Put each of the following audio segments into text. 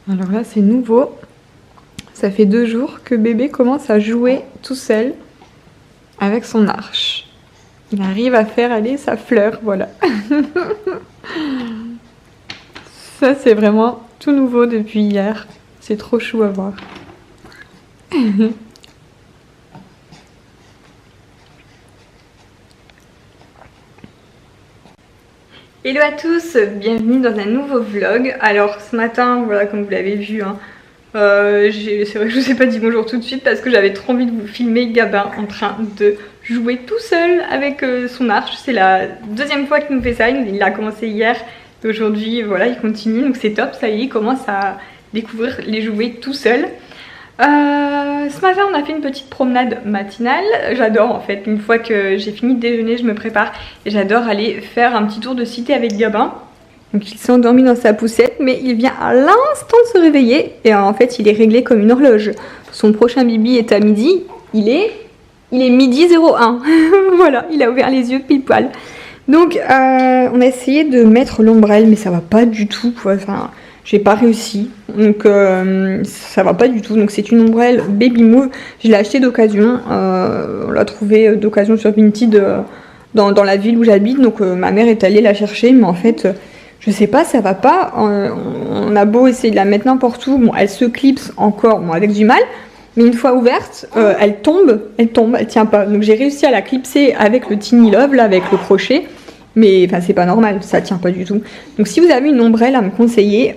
Alors là c'est nouveau, ça fait 2 jours que bébé commence à jouer tout seul avec son arche. Il arrive à faire aller sa fleur, voilà. Ça c'est vraiment tout nouveau depuis hier, c'est trop chou à voir. Hello à tous, bienvenue dans un nouveau vlog. Alors ce matin, voilà, comme vous l'avez vu, hein, c'est vrai que je vous ai pas dit bonjour tout de suite parce que j'avais trop envie de vous filmer Gabin en train de jouer tout seul avec son arche. C'est la 2e fois qu'il nous fait ça, il a commencé hier et aujourd'hui voilà il continue, donc c'est top, ça y est, il commence à découvrir les jouets tout seul. Ce matin on a fait une petite promenade matinale. J'adore en fait, une fois que j'ai fini de déjeuner je me prépare et j'adore aller faire un petit tour de cité avec Gabin. Donc il s'est endormi dans sa poussette mais il vient à l'instant de se réveiller et en fait il est réglé comme une horloge. Son prochain bibi est à midi, il est midi 01. Voilà, il a ouvert les yeux pile poil. Donc on a essayé de mettre l'ombrelle mais ça va pas du tout quoi. Enfin, j'ai pas réussi, donc ça va pas du tout. Donc c'est une ombrelle Baby Move, je l'ai achetée d'occasion, on l'a trouvée d'occasion sur Vinted dans la ville où j'habite. Donc ma mère est allée la chercher, mais en fait je sais pas, ça va pas. On a beau essayer de la mettre n'importe où, bon elle se clipse encore, bon avec du mal, mais une fois ouverte, elle tombe, elle tient pas. Donc j'ai réussi à la clipser avec le Tiny Love, là avec le crochet. Mais enfin, c'est pas normal, ça tient pas du tout. Donc si vous avez une ombrelle à me conseiller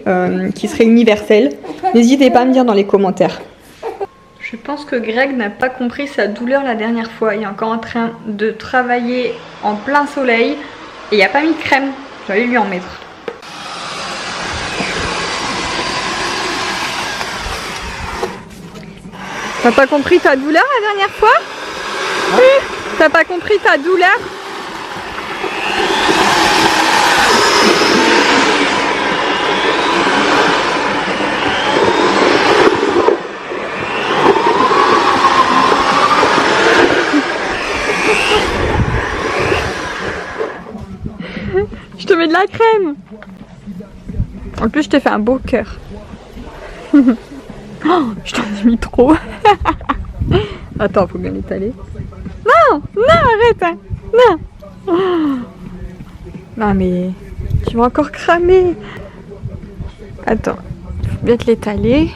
qui serait universelle, n'hésitez pas à me dire dans les commentaires. Je pense que Greg n'a pas compris sa douleur la dernière fois. Il est encore en train de travailler en plein soleil et il n'y a pas mis de crème. J'allais lui en mettre. T'as pas compris ta douleur la dernière fois? Oui. T'as pas compris ta douleur? Je te mets de la crème. En plus je te fais un beau cœur. Oh, je t'en ai mis trop. Attends, faut bien l'étaler. Non, non, arrête, hein. Non. Oh. Non mais tu vas encore cramer. Attends, faut bien te l'étaler.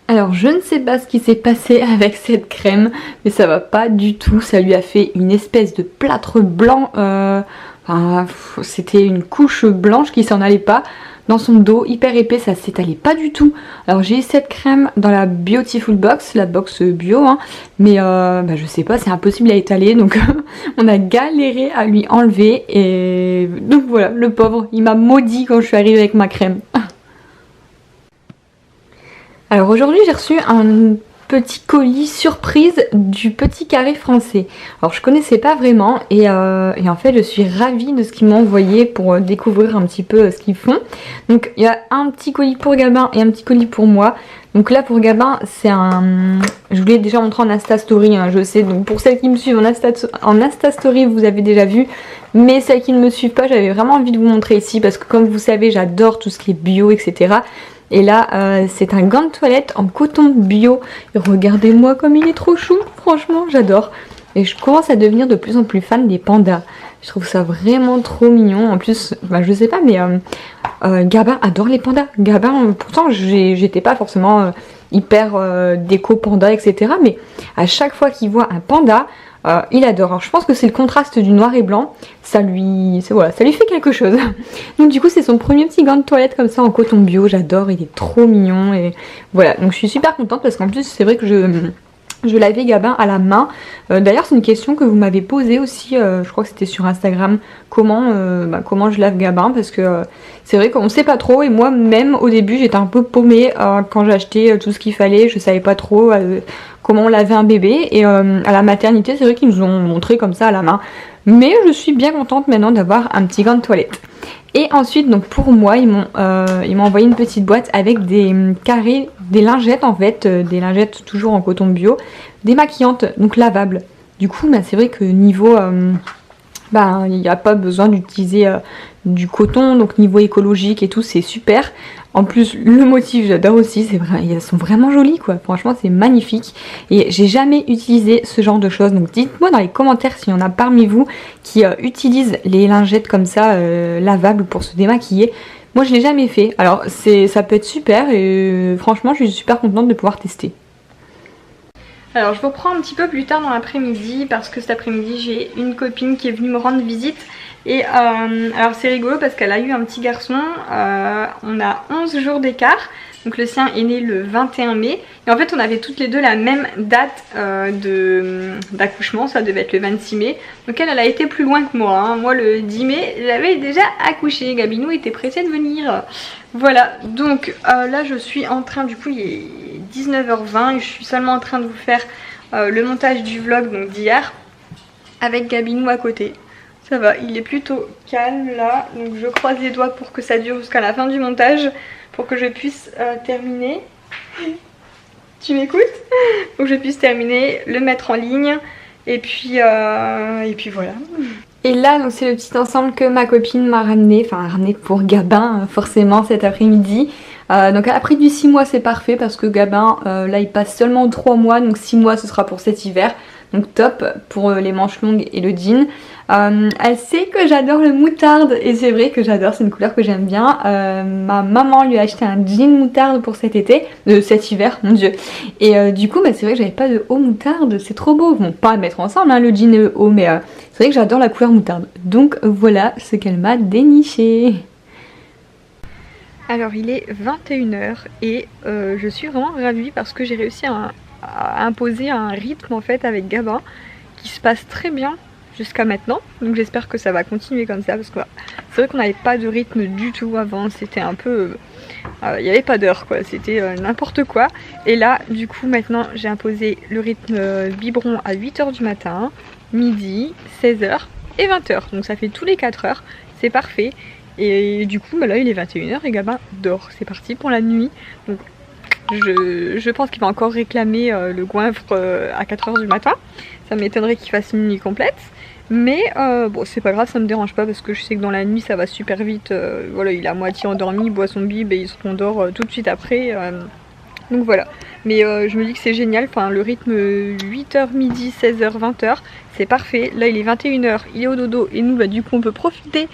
Alors je ne sais pas ce qui s'est passé avec cette crème, mais ça va pas du tout. Ça lui a fait une espèce de plâtre blanc. Enfin, c'était une couche blanche qui s'en allait pas dans son dos, hyper épais, ça s'étalait pas du tout. Alors j'ai eu cette crème dans la Beautiful Box, la box bio, hein, mais je sais pas, c'est impossible à étaler, donc on a galéré à lui enlever et donc voilà, le pauvre, il m'a maudit quand je suis arrivée avec ma crème. Alors aujourd'hui j'ai reçu un petit colis surprise du Petit Carré Français. Alors je connaissais pas vraiment et en fait je suis ravie de ce qu'ils m'ont envoyé pour découvrir un petit peu ce qu'ils font. Donc il y a un petit colis pour Gabin et un petit colis pour moi. Donc là pour Gabin c'est un... Je vous l'ai déjà montré en Insta Story, hein, je sais. Donc pour celles qui me suivent en Insta Story vous avez déjà vu. Mais celles qui ne me suivent pas, j'avais vraiment envie de vous montrer ici parce que comme vous savez j'adore tout ce qui est bio, etc. Et là, c'est un gant de toilette en coton bio. Et regardez-moi comme il est trop chou. Franchement, j'adore. Et je commence à devenir de plus en plus fan des pandas. Je trouve ça vraiment trop mignon. En plus, je sais pas, mais Gabin adore les pandas. Gabin, pourtant, j'étais pas forcément hyper déco panda, etc. Mais à chaque fois qu'il voit un panda, il adore. Alors, je pense que c'est le contraste du noir et blanc. Ça lui fait quelque chose. Donc du coup c'est son premier petit gant de toilette comme ça en coton bio. J'adore, il est trop mignon. Et voilà, donc je suis super contente parce qu'en plus c'est vrai que je lavais Gabin à la main. D'ailleurs c'est une question que vous m'avez posée aussi, je crois que c'était sur Instagram, comment je lave Gabin, parce que c'est vrai qu'on sait pas trop et moi même au début j'étais un peu paumée quand j'ai acheté tout ce qu'il fallait, je savais pas trop comment on lavait un bébé et à la maternité c'est vrai qu'ils nous ont montré comme ça à la main. Mais je suis bien contente maintenant d'avoir un petit gant de toilette. Et ensuite, donc pour moi, ils m'ont envoyé une petite boîte avec des carrés, des lingettes en fait, des lingettes toujours en coton bio, démaquillantes, donc lavables. Du coup, c'est vrai que niveau ben il n'y a pas besoin d'utiliser du coton, donc niveau écologique et tout c'est super. En plus le motif j'adore aussi, c'est vrai, elles sont vraiment jolies quoi, franchement c'est magnifique et j'ai jamais utilisé ce genre de choses, donc dites-moi dans les commentaires s'il y en a parmi vous qui utilisent les lingettes comme ça lavables pour se démaquiller. Moi je l'ai jamais fait, alors ça peut être super et franchement je suis super contente de pouvoir tester. Alors je vous reprends un petit peu plus tard dans l'après-midi parce que cet après-midi j'ai une copine qui est venue me rendre visite. Et alors c'est rigolo parce qu'elle a eu un petit garçon, on a 11 jours d'écart, donc le sien est né le 21 mai. Et en fait on avait toutes les deux la même date d'accouchement, ça devait être le 26 mai. Donc elle a été plus loin que moi, hein. Moi le 10 mai j'avais déjà accouché, Gabinou était pressé de venir. Voilà, donc là je suis en train, du coup il est 19h20 et je suis seulement en train de vous faire le montage du vlog donc d'hier avec Gabinou à côté. Ça va, il est plutôt calme là, donc je croise les doigts pour que ça dure jusqu'à la fin du montage, pour que je puisse terminer. Tu m'écoutes? Pour que je puisse terminer, le mettre en ligne, et puis voilà. Et là, donc c'est le petit ensemble que ma copine m'a ramené, enfin ramené pour Gabin forcément cet après-midi. Donc à pris du 6 mois c'est parfait parce que Gabin là il passe seulement 3 mois, donc 6 mois ce sera pour cet hiver. Donc top pour les manches longues et le jean. Elle sait que j'adore le moutarde et c'est vrai que j'adore, c'est une couleur que j'aime bien. Ma maman lui a acheté un jean moutarde pour cet été, cet hiver, mon dieu. Et du coup bah, c'est vrai que j'avais pas de haut moutarde, c'est trop beau. Bon, pas à mettre ensemble hein, le jean et le haut, mais c'est vrai que j'adore la couleur moutarde. Donc voilà ce qu'elle m'a déniché. Alors il est 21h et je suis vraiment ravie parce que j'ai réussi à imposer un rythme en fait avec Gabin qui se passe très bien jusqu'à maintenant, donc j'espère que ça va continuer comme ça parce que c'est vrai qu'on n'avait pas de rythme du tout avant, c'était un peu il n'y avait pas d'heure quoi, c'était n'importe quoi. Et là du coup maintenant j'ai imposé le rythme biberon à 8h du matin, midi, 16h et 20h, donc ça fait tous les 4 heures, c'est parfait. Et du coup bah là il est 21h et Gabin dort, c'est parti pour la nuit. Donc je pense qu'il va encore réclamer le goinfre à 4h du matin. Ça m'étonnerait qu'il fasse une nuit complète. Mais bon c'est pas grave, ça me dérange pas parce que je sais que dans la nuit ça va super vite. Voilà, il est à moitié endormi, il boit son bib et il se rendort tout de suite après. Donc voilà. Mais je me dis que c'est génial, enfin le rythme 8h midi, 16h, 20h, c'est parfait. Là il est 21h, il est au dodo et nous bah du coup on peut profiter.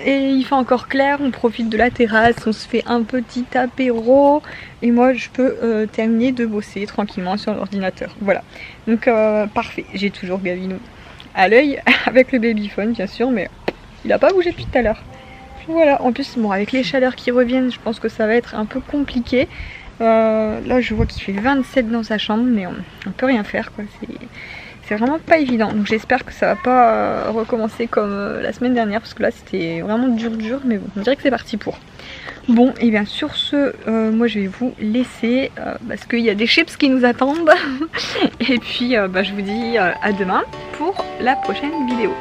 Et il fait encore clair, on profite de la terrasse, on se fait un petit apéro et moi je peux terminer de bosser tranquillement sur l'ordinateur. Voilà, donc parfait, j'ai toujours Gabinou à l'œil avec le babyphone bien sûr, mais il a pas bougé depuis tout à l'heure. Voilà, en plus bon avec les chaleurs qui reviennent, je pense que ça va être un peu compliqué. Là je vois qu'il fait 27 dans sa chambre, mais on peut rien faire quoi, c'est vraiment pas évident, donc j'espère que ça va pas recommencer comme la semaine dernière parce que là c'était vraiment dur, mais bon, on dirait que c'est parti pour. Bon, et bien sur ce, moi je vais vous laisser parce qu'il y a des chips qui nous attendent et puis bah, je vous dis à demain pour la prochaine vidéo.